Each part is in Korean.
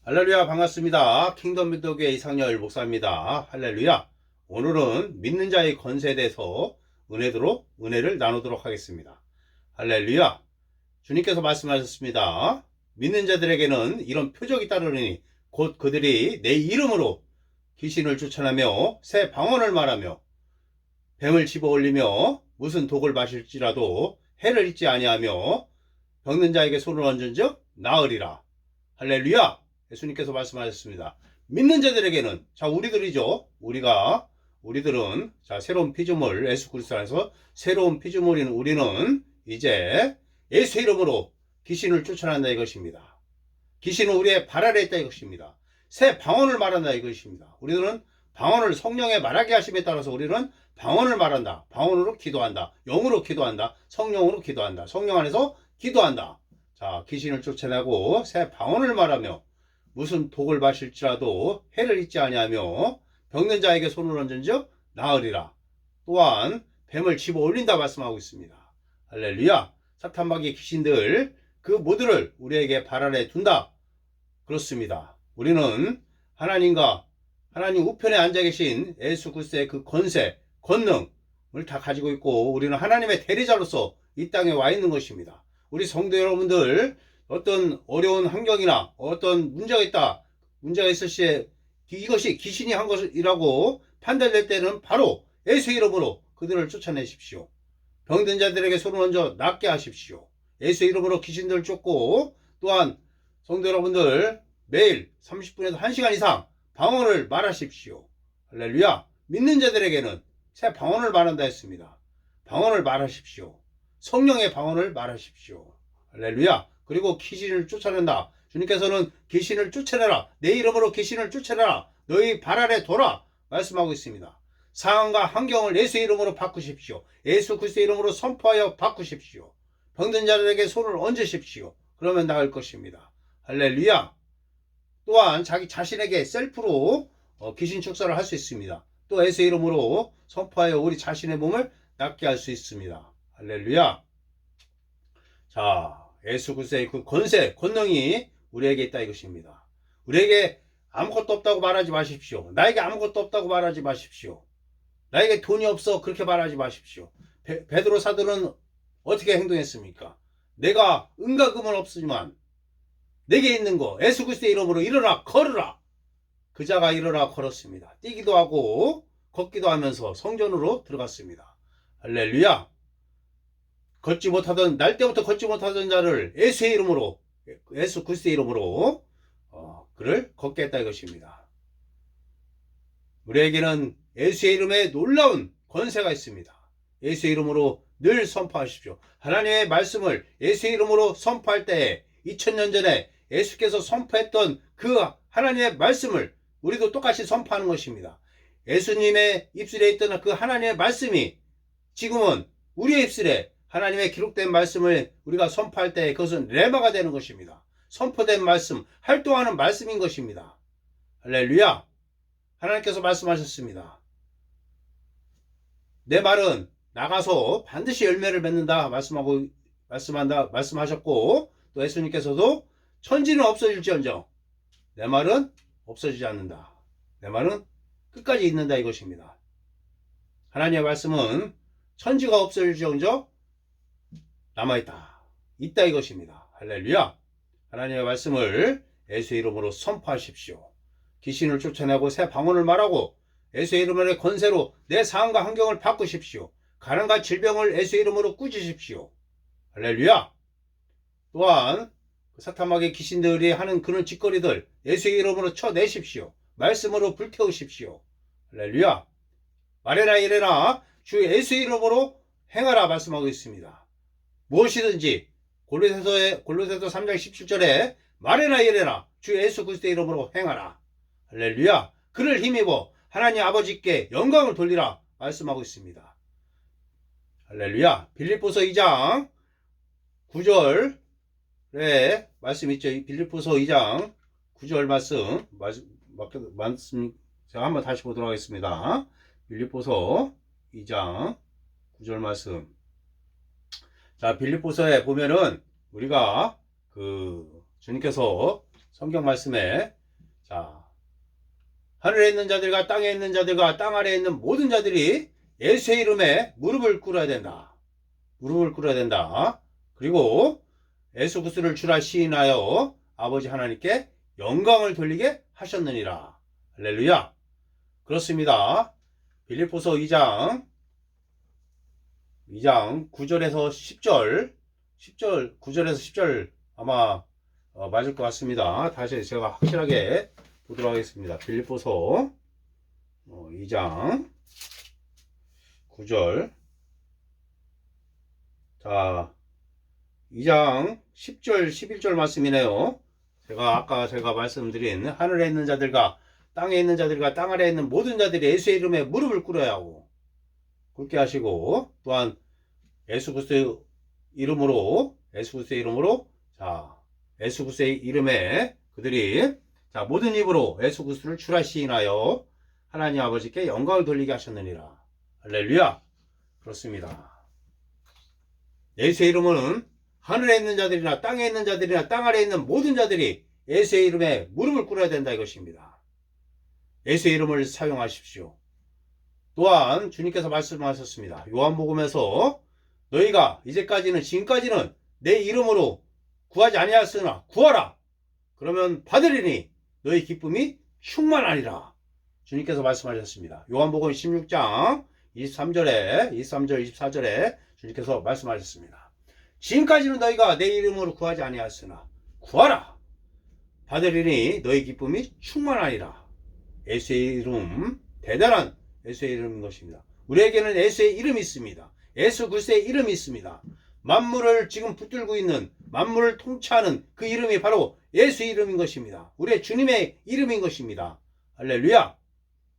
할렐루야, 반갑습니다. 킹덤 믿도교회 이상열 목사입니다. 할렐루야. 오늘은 믿는 자의 권세에 대해서 은혜를 나누도록 하겠습니다. 할렐루야. 주님께서 말씀하셨습니다. 믿는 자들에게는 이런 표적이 따르니 곧 그들이 내 이름으로 귀신을 쫓아내며 새 방언을 말하며 뱀을 집어올리며 무슨 독을 마실지라도 해를 잊지 아니하며 병든 자에게 손을 얹은즉 나으리라. 할렐루야. 예수님께서 말씀하셨습니다. 믿는 자들에게는, 자, 우리들이죠. 우리들은, 자, 새로운 피조물, 예수 그리스도 안에서 새로운 피조물인 우리는 이제 예수의 이름으로 귀신을 쫓아낸다 이것입니다. 귀신은 우리의 발 아래에 있다 이것입니다. 새 방언을 말한다 이것입니다. 우리들은 방언을 성령의 말하게 하심에 따라서 우리는 방언을 말한다. 방언으로 기도한다. 영으로 기도한다. 성령으로 기도한다. 성령 안에서 기도한다. 자, 귀신을 쫓아내고 새 방언을 말하며 무슨 독을 마실지라도 해를 잊지 아니하며 병든 자에게 손을 얹은즉 나으리라. 또한 뱀을 집어 올린다 말씀하고 있습니다. 할렐루야. 사탄마귀의 귀신들 그 모두를 우리에게 발 아래 둔다. 그렇습니다. 우리는 하나님과 하나님 우편에 앉아 계신 예수 그리스도의 그 권세, 권능을 다 가지고 있고 우리는 하나님의 대리자로서 이 땅에 와 있는 것입니다. 우리 성도 여러분들 어떤 어려운 환경이나 어떤 문제가 있을 시에 이것이 귀신이 한 것이라고 판단될 때는 바로 예수의 이름으로 그들을 쫓아내십시오. 병든 자들에게 손을 얹어 낫게 하십시오. 예수의 이름으로 귀신들을 쫓고 또한 성도 여러분들 매일 30분에서 1시간 이상 방언을 말하십시오. 할렐루야. 믿는 자들에게는 새 방언을 말한다 했습니다. 방언을 말하십시오. 성령의 방언을 말하십시오. 할렐루야. 그리고 귀신을 쫓아낸다. 주님께서는 귀신을 쫓아내라. 내 이름으로 귀신을 쫓아내라. 너희 발 아래 둬라. 말씀하고 있습니다. 상황과 환경을 예수의 이름으로 바꾸십시오. 예수 그리스도의 이름으로 선포하여 바꾸십시오. 병든 자들에게 손을 얹으십시오. 그러면 나을 것입니다. 할렐루야. 또한 자기 자신에게 셀프로 귀신 축사를 할 수 있습니다. 또 예수의 이름으로 선포하여 우리 자신의 몸을 낫게 할 수 있습니다. 할렐루야. 자, 예수 그리스도의 그 권세, 권능이 우리에게 있다 이것입니다. 우리에게 아무것도 없다고 말하지 마십시오. 나에게 아무것도 없다고 말하지 마십시오. 나에게 돈이 없어 그렇게 말하지 마십시오. 베드로 사도는 어떻게 행동했습니까? 내가 은과 금은 없지만 내게 있는 거 예수 그리스도의 이름으로 일어나 걸으라. 그 자가 일어나 걸었습니다. 뛰기도 하고 걷기도 하면서 성전으로 들어갔습니다. 할렐루야. 날 때부터 걷지 못하던 자를 예수의 이름으로, 예수 그리스도의 이름으로 그를 걷게 했다 이것입니다. 우리에게는 예수의 이름에 놀라운 권세가 있습니다. 예수의 이름으로 늘 선포하십시오. 하나님의 말씀을 예수의 이름으로 선포할 때에 2000년 전에 예수께서 선포했던 그 하나님의 말씀을 우리도 똑같이 선포하는 것입니다. 예수님의 입술에 있던 그 하나님의 말씀이 지금은 우리의 입술에 하나님의 기록된 말씀을 우리가 선포할 때 그것은 레마가 되는 것입니다. 선포된 말씀, 활동하는 말씀인 것입니다. 할렐루야. 하나님께서 말씀하셨습니다. 내 말은 나가서 반드시 열매를 맺는다 말씀하셨고 또 예수님께서도 천지는 없어질지언정 내 말은 없어지지 않는다. 내 말은 끝까지 있는다 이것입니다. 하나님의 말씀은 천지가 없어질지언정 남아있다. 있다 이것입니다. 할렐루야. 하나님의 말씀을 예수의 이름으로 선포하십시오. 귀신을 쫓아내고 새 방언을 말하고 예수의 이름의 권세로 내 상황과 환경을 바꾸십시오. 가난과 질병을 예수의 이름으로 꾸짖으십시오. 할렐루야. 또한 사탄마귀의 귀신들이 하는 그런 짓거리들 예수의 이름으로 쳐내십시오. 말씀으로 불태우십시오. 할렐루야. 말해라 이래라 주 예수의 이름으로 행하라 말씀하고 있습니다. 무엇이든지 골로새서 3장 17절에 말해라 이래라 주 예수 그리스도의 이름으로 행하라. 할렐루야. 그를 힘입어 하나님 아버지께 영광을 돌리라 말씀하고 있습니다. 할렐루야. 빌립보서 2장 9절에 말씀 있죠. 빌립보서 2장 9절 말씀 제가 한번 다시 보도록 하겠습니다. 빌립보서 2장 9절 말씀. 자, 빌립보서에 보면은 우리가 주님께서 성경 말씀에 자 하늘에 있는 자들과 땅에 있는 자들과 땅 아래에 있는 모든 자들이 예수의 이름에 무릎을 꿇어야 된다. 무릎을 꿇어야 된다. 그리고 예수 그리스도를 주라 시인하여 아버지 하나님께 영광을 돌리게 하셨느니라. 할렐루야. 그렇습니다. 빌립보서 2장 9절에서 10절 9절에서 10절 아마 맞을 것 같습니다. 다시 제가 확실하게 보도록 하겠습니다. 빌립보서 2장 9절 자 2장 10절 11절 말씀이네요. 아까 제가 말씀드린 하늘에 있는 자들과 땅에 있는 자들과 땅 아래에 있는 모든 자들이 예수의 이름에 무릎을 꿇어야 하고 꿇게 하시고 또한 예수 그리스도의 이름으로 자 예수 그리스도의 이름에 그들이 자 모든 입으로 예수 그리스도를 주라 시인하여 하나님 아버지께 영광을 돌리게 하셨느니라. 할렐루야. 그렇습니다. 예수의 이름은 하늘에 있는 자들이나 땅에 있는 자들이나 땅 아래에 있는 모든 자들이 예수의 이름에 무릎을 꿇어야 된다 이것입니다. 예수의 이름을 사용하십시오. 또한 주님께서 말씀하셨습니다. 요한복음에서 너희가 지금까지는 내 이름으로 구하지 아니하였으나 구하라. 그러면 받으리니 너희 기쁨이 충만하리라. 주님께서 말씀하셨습니다. 요한복음 16장 23절, 24절에 주님께서 말씀하셨습니다. 지금까지는 너희가 내 이름으로 구하지 아니하였으나 구하라. 받으리니 너희 기쁨이 충만하리라. 예수의 이름, 대단한 예수의 이름인 것입니다. 우리에게는 예수의 이름이 있습니다. 예수 그리스도의 이름이 있습니다. 만물을 지금 붙들고 있는 만물을 통치하는 그 이름이 바로 예수의 이름인 것입니다. 우리의 주님의 이름인 것입니다. 할렐루야.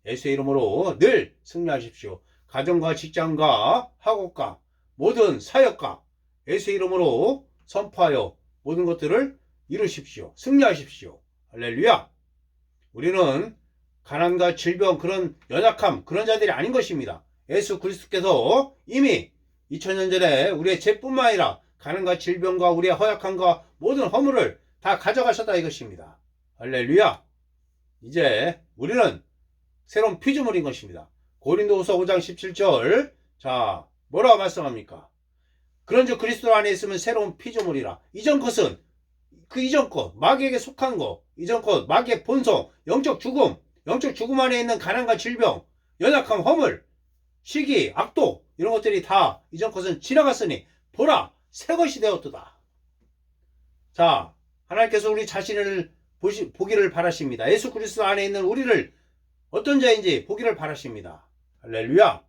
예수의 이름으로 늘 승리하십시오. 가정과 직장과 학업과 모든 사역과 예수의 이름으로 선포하여 모든 것들을 이루십시오. 승리하십시오. 할렐루야. 우리는 가난과 질병, 그런 연약함, 그런 자들이 아닌 것입니다. 예수 그리스도께서 이미 2000년 전에 우리의 죄뿐만 아니라 가난과 질병과 우리의 허약함과 모든 허물을 다 가져가셨다 이것입니다. 할렐루야. 이제 우리는 새로운 피조물인 것입니다. 고린도후서 5장 17절 자 뭐라고 말씀합니까? 그런즉 그리스도 안에 있으면 새로운 피조물이라. 이전 것은 그 이전 것, 마귀에게 속한 것, 이전 것, 마귀의 본성, 영적 죽음 안에 있는 가난과 질병, 연약함, 허물, 시기, 악독 이런 것들이 다 이전 것은 지나갔으니 보라 새 것이 되었도다. 자, 하나님께서 우리 자신을 보기를 바라십니다. 예수 그리스도 안에 있는 우리를 어떤 자인지 보기를 바라십니다. 할렐루야.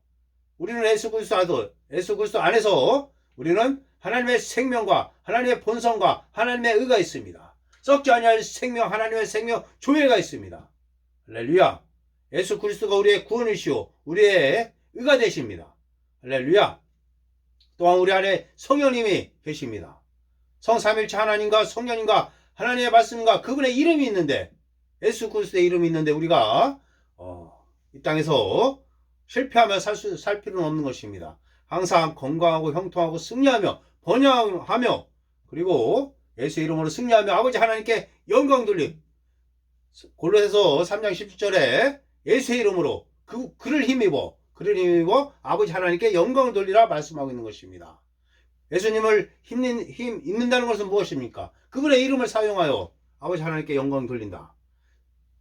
우리는 예수 그리스도 안에서 우리는 하나님의 생명과 하나님의 본성과 하나님의 의가 있습니다. 썩지 아니할 생명, 하나님의 생명 조회가 있습니다. 할렐루야. 예수 그리스도가 우리의 구원이시오 우리의 의가 되십니다. 할렐루야. 또한 우리 안에 성령님이 계십니다. 성삼일체 하나님과 성령님과 하나님의 말씀과 그분의 이름이 있는데 예수 그리스도의 이름이 있는데 우리가 이 땅에서 실패하며 살 필요는 없는 것입니다. 항상 건강하고 형통하고 승리하며 번영하며 그리고 예수의 이름으로 승리하며 아버지 하나님께 영광 돌리 골로새서 3장 17절에 예수의 이름으로 그를 힘입어 아버지 하나님께 영광을 돌리라 말씀하고 있는 것입니다. 예수님을 힘입는다는 것은 무엇입니까? 그분의 이름을 사용하여 아버지 하나님께 영광을 돌린다.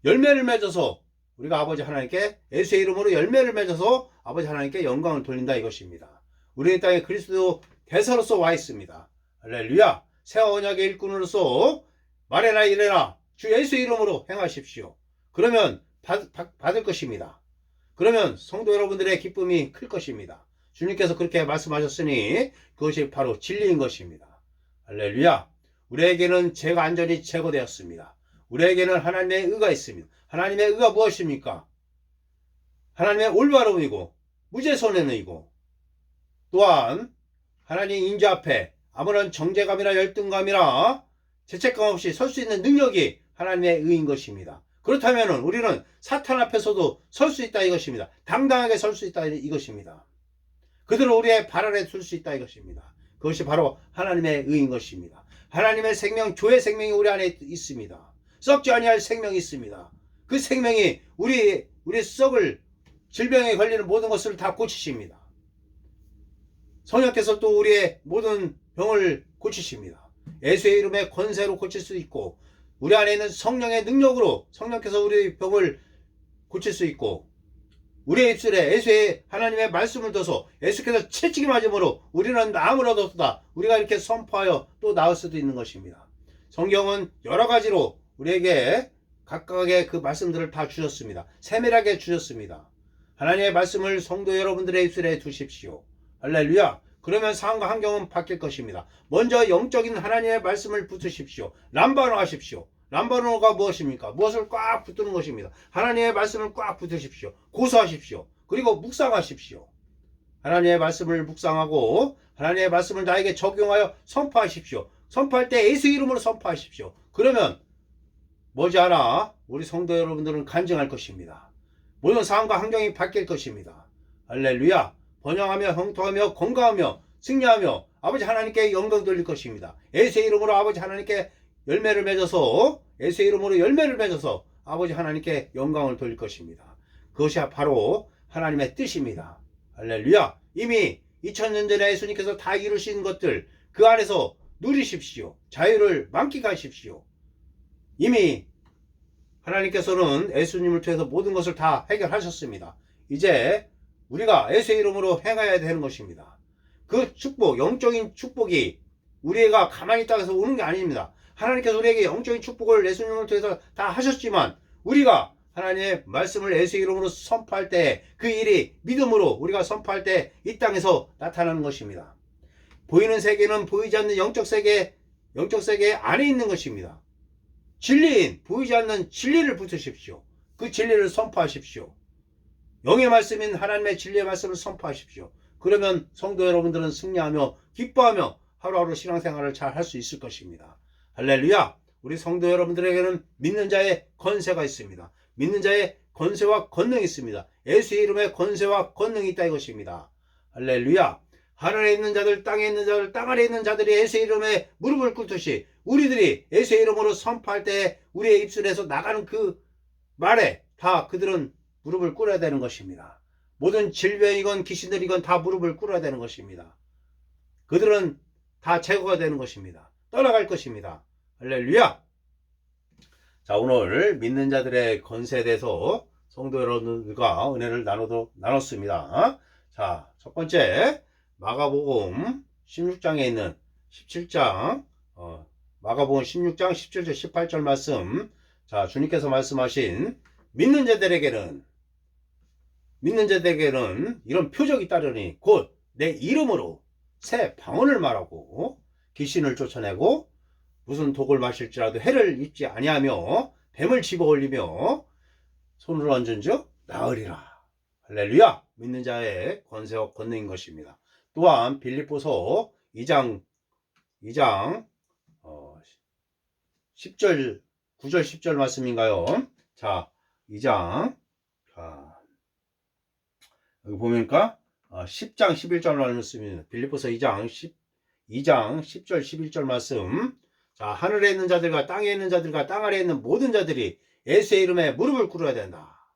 열매를 맺어서 우리가 아버지 하나님께 예수의 이름으로 열매를 맺어서 아버지 하나님께 영광을 돌린다 이것입니다. 우리의 땅에 그리스도 대사로서 와 있습니다. 할렐루야. 새 언약의 일꾼으로서 말해라 이래라 주 예수의 이름으로 행하십시오. 그러면 받을 것입니다. 그러면 성도 여러분들의 기쁨이 클 것입니다. 주님께서 그렇게 말씀하셨으니 그것이 바로 진리인 것입니다. 할렐루야. 우리에게는 죄가 완전히 제거되었습니다. 우리에게는 하나님의 의가 있습니다. 하나님의 의가 무엇입니까? 하나님의 올바름이고 무죄선의 의고 또한 하나님 인자 앞에 아무런 정죄감이나 열등감이나 죄책감 없이 설 수 있는 능력이 하나님의 의인 것입니다. 그렇다면 우리는 사탄 앞에서도 설 수 있다 이것입니다. 당당하게 설 수 있다 이것입니다. 그들은 우리의 발 아래 둘 수 있다 이것입니다. 그것이 바로 하나님의 의인 것입니다. 하나님의 생명, 조의 생명이 우리 안에 있습니다. 썩지 아니할 생명이 있습니다. 그 생명이 우리 썩을 질병에 걸리는 모든 것을 다 고치십니다. 성령께서 또 우리의 모든 병을 고치십니다. 예수의 이름의 권세로 고칠 수 있고, 우리 안에 있는 성령의 능력으로 성령께서 우리의 병을 고칠 수 있고, 우리의 입술에 예수의 하나님의 말씀을 둬서 예수께서 채찍이 맞음으로 우리는 나음을 얻었다. 우리가 이렇게 선포하여 또 나을 수도 있는 것입니다. 성경은 여러 가지로 우리에게 각각의 그 말씀들을 다 주셨습니다. 세밀하게 주셨습니다. 하나님의 말씀을 성도 여러분들의 입술에 두십시오. 할렐루야. 그러면 상황과 환경은 바뀔 것입니다. 먼저 영적인 하나님의 말씀을 붙으십시오. 람바노 하십시오. 람바노가 무엇입니까? 무엇을 꽉 붙드는 것입니다. 하나님의 말씀을 꽉 붙으십시오. 고소하십시오. 그리고 묵상하십시오. 하나님의 말씀을 묵상하고 하나님의 말씀을 나에게 적용하여 선포하십시오. 선포할 때 예수 이름으로 선포하십시오. 그러면 머지않아 우리 성도 여러분들은 간증할 것입니다. 모든 상황과 환경이 바뀔 것입니다. 할렐루야. 번영하며 형통하며 건강하며 승리하며 아버지 하나님께 영광 돌릴 것입니다. 예수의 이름으로 아버지 하나님께 열매를 맺어서 예수의 이름으로 열매를 맺어서 아버지 하나님께 영광을 돌릴 것입니다. 그것이 바로 하나님의 뜻입니다. 할렐루야. 이미 2000년 전에 예수님께서 다 이루신 것들 그 안에서 누리십시오. 자유를 만끽하십시오. 이미 하나님께서는 예수님을 통해서 모든 것을 다 해결하셨습니다. 이제 우리가 예수의 이름으로 행해야 되는 것입니다. 그 축복, 영적인 축복이 우리가 가만히 있다고 해서 오는 게 아닙니다. 하나님께서 우리에게 영적인 축복을 예수님을 통해서 다 하셨지만 우리가 하나님의 말씀을 예수의 이름으로 선포할 때 그 일이 믿음으로 우리가 선포할 때 이 땅에서 나타나는 것입니다. 보이는 세계는 보이지 않는 영적 세계 안에 있는 것입니다. 진리인 보이지 않는 진리를 붙으십시오. 그 진리를 선포하십시오. 영의 말씀인 하나님의 진리의 말씀을 선포하십시오. 그러면 성도 여러분들은 승리하며 기뻐하며 하루하루 신앙생활을 잘 할 수 있을 것입니다. 할렐루야. 우리 성도 여러분들에게는 믿는 자의 권세가 있습니다. 믿는 자의 권세와 권능이 있습니다. 예수의 이름에 권세와 권능이 있다 이것입니다. 할렐루야. 하늘에 있는 자들, 땅에 있는 자들, 땅 아래에 있는 자들이 예수의 이름에 무릎을 꿇듯이 우리들이 예수의 이름으로 선포할 때 우리의 입술에서 나가는 그 말에 다 그들은 무릎을 꿇어야 되는 것입니다. 모든 질병이건 귀신들이건 다 무릎을 꿇어야 되는 것입니다. 그들은 다 제거가 되는 것입니다. 떠나갈 것입니다. 할렐루야. 자, 오늘 믿는 자들의 권세에 대해서 성도 여러분들과 은혜를 나눴습니다. 자, 첫 번째 마가복음 16장에 있는 17장 마가복음 16장 17절 18절 말씀. 자, 주님께서 말씀하신 믿는 자들에게는 이런 표적이 따르니 곧 내 이름으로 새 방언을 말하고 귀신을 쫓아내고 무슨 독을 마실지라도 해를 입지 아니하며 뱀을 집어올리며 손을 얹은즉 나으리라. 할렐루야. 믿는 자의 권세와 권능인 것입니다. 또한 빌립보서 2장 10절 9절 10절 말씀인가요? 자, 2장 여기 보니까 10장 11절 말씀입니다. 빌립보서 2장 10절 11절 말씀. 자, 하늘에 있는 자들과 땅에 있는 자들과 땅 아래에 있는 모든 자들이 예수의 이름에 무릎을 꿇어야 된다.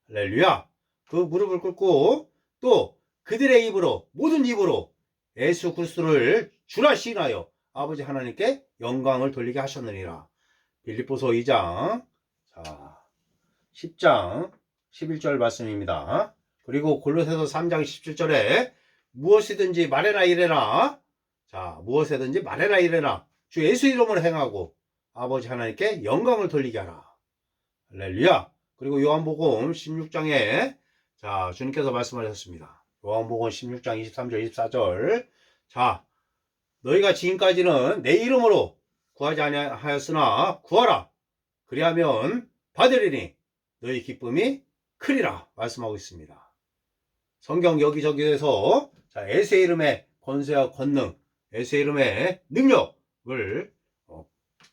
할렐루야. 그 무릎을 꿇고 또 그들의 입으로 모든 입으로 예수 그리스도를 주라 시인하여 아버지 하나님께 영광을 돌리게 하셨느니라. 빌립보서 2장 10장 11절 말씀입니다. 그리고 골로새서 3장 17절에 무엇이든지 말해라 이래라. 자, 무엇이든지 말해라 이래라. 주 예수 이름으로 행하고 아버지 하나님께 영광을 돌리게 하라. 할렐루야. 그리고 요한복음 16장에 자, 주님께서 말씀하셨습니다. 요한복음 16장 23절 24절. 자, 너희가 지금까지는 내 이름으로 구하지 아니하였으나 구하라. 그리하면 받으리니 너희 기쁨이 크리라 말씀하고 있습니다. 성경 여기저기에서 자, 예수의 이름의 권세와 권능, 예수의 이름의 능력을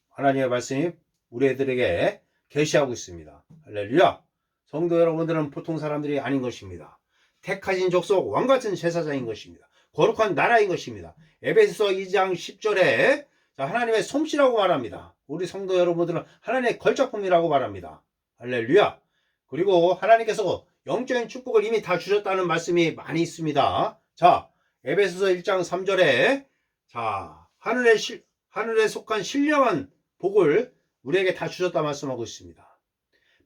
하나님의 말씀이 우리 애들에게 계시하고 있습니다. 할렐루야. 성도 여러분들은 보통 사람들이 아닌 것입니다. 택하신 족속 왕같은 제사장인 것입니다. 거룩한 나라인 것입니다. 에베소서 2장 10절에 자, 하나님의 솜씨라고 말합니다. 우리 성도 여러분들은 하나님의 걸작품이라고 말합니다. 할렐루야. 그리고 하나님께서 영적인 축복을 이미 다 주셨다는 말씀이 많이 있습니다. 자, 에베소서 1장 3절에 자, 하늘에 속한 신령한 복을 우리에게 다 주셨다 말씀하고 있습니다.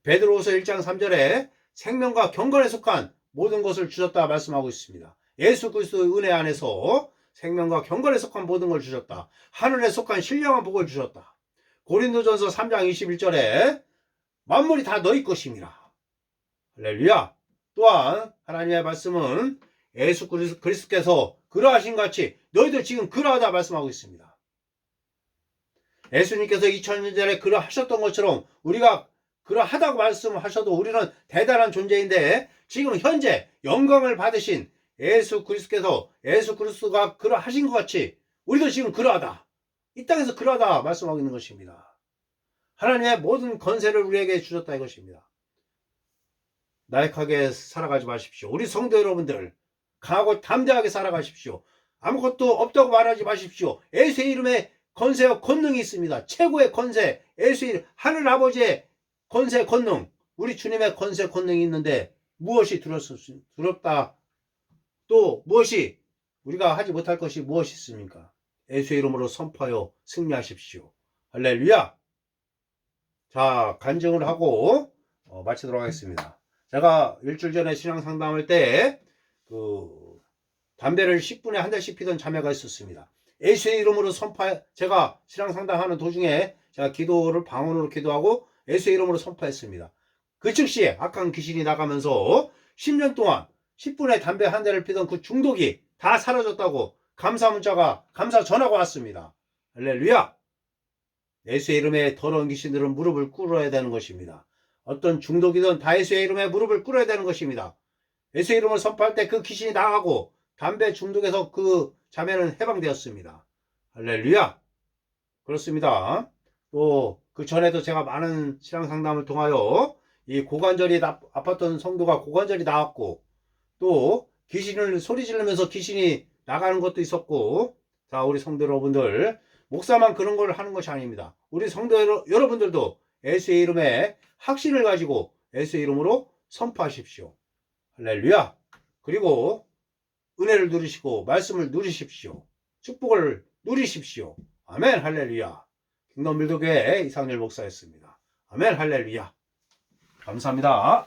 베드로후서 1장 3절에 생명과 경건에 속한 모든 것을 주셨다 말씀하고 있습니다. 예수 그리스도의 은혜 안에서 생명과 경건에 속한 모든 걸 주셨다. 하늘에 속한 신령한 복을 주셨다. 고린도전서 3장 21절에 만물이 다 너희 것임이라. 할렐루야. 또한 하나님의 말씀은 예수 그리스도께서 그러하신 같이 너희도 지금 그러하다 말씀하고 있습니다. 예수님께서 2000년 전에 그러하셨던 것처럼 우리가 그러하다고 말씀하셔도 우리는 대단한 존재인데 지금 현재 영광을 받으신 예수 그리스도가 그러하신 것 같이 우리도 지금 그러하다. 이 땅에서 그러하다 말씀하고 있는 것입니다. 하나님의 모든 권세를 우리에게 주셨다 이것입니다. 나약하게 살아가지 마십시오. 우리 성도 여러분들 강하고 담대하게 살아가십시오. 아무것도 없다고 말하지 마십시오. 예수의 이름에 권세와 권능이 있습니다. 최고의 권세, 예수의 이름, 하늘 아버지의 권세, 권능, 우리 주님의 권세, 권능이 있는데 무엇이 두렵다? 또 무엇이 우리가 하지 못할 것이 무엇이 있습니까? 예수의 이름으로 선포하여 승리하십시오. 할렐루야. 자, 간증을 하고 마치도록 하겠습니다. 제가 일주일 전에 신앙 상담할 때 담배를 10분에 한 대씩 피던 자매가 있었습니다. 예수의 이름으로 제가 신앙 상담하는 도중에 제가 기도를 방언으로 기도하고 예수의 이름으로 선포했습니다. 그 즉시 악한 귀신이 나가면서 10년 동안 10분에 담배 한 대를 피던 그 중독이 다 사라졌다고 감사 전화가 왔습니다. 할렐루야. 예수의 이름에 더러운 귀신들은 무릎을 꿇어야 되는 것입니다. 어떤 중독이든 다 예수의 이름에 무릎을 꿇어야 되는 것입니다. 예수의 이름을 선포할 때 그 귀신이 나가고 담배 중독에서 그 자매는 해방되었습니다. 할렐루야. 그렇습니다. 또 그 전에도 제가 많은 신앙 상담을 통하여 이 고관절이 아팠던 성도가 고관절이 나왔고 또 귀신을 소리 지르면서 귀신이 나가는 것도 있었고 자 우리 성도 여러분들 목사만 그런 걸 하는 것이 아닙니다. 우리 성도 여러분들도 예수의 이름에 확신을 가지고 예수의 이름으로 선포하십시오. 할렐루야. 그리고 은혜를 누리시고 말씀을 누리십시오. 축복을 누리십시오. 아멘. 할렐루야. 킹덤 밀도교회 이상열 목사였습니다. 아멘. 할렐루야. 감사합니다.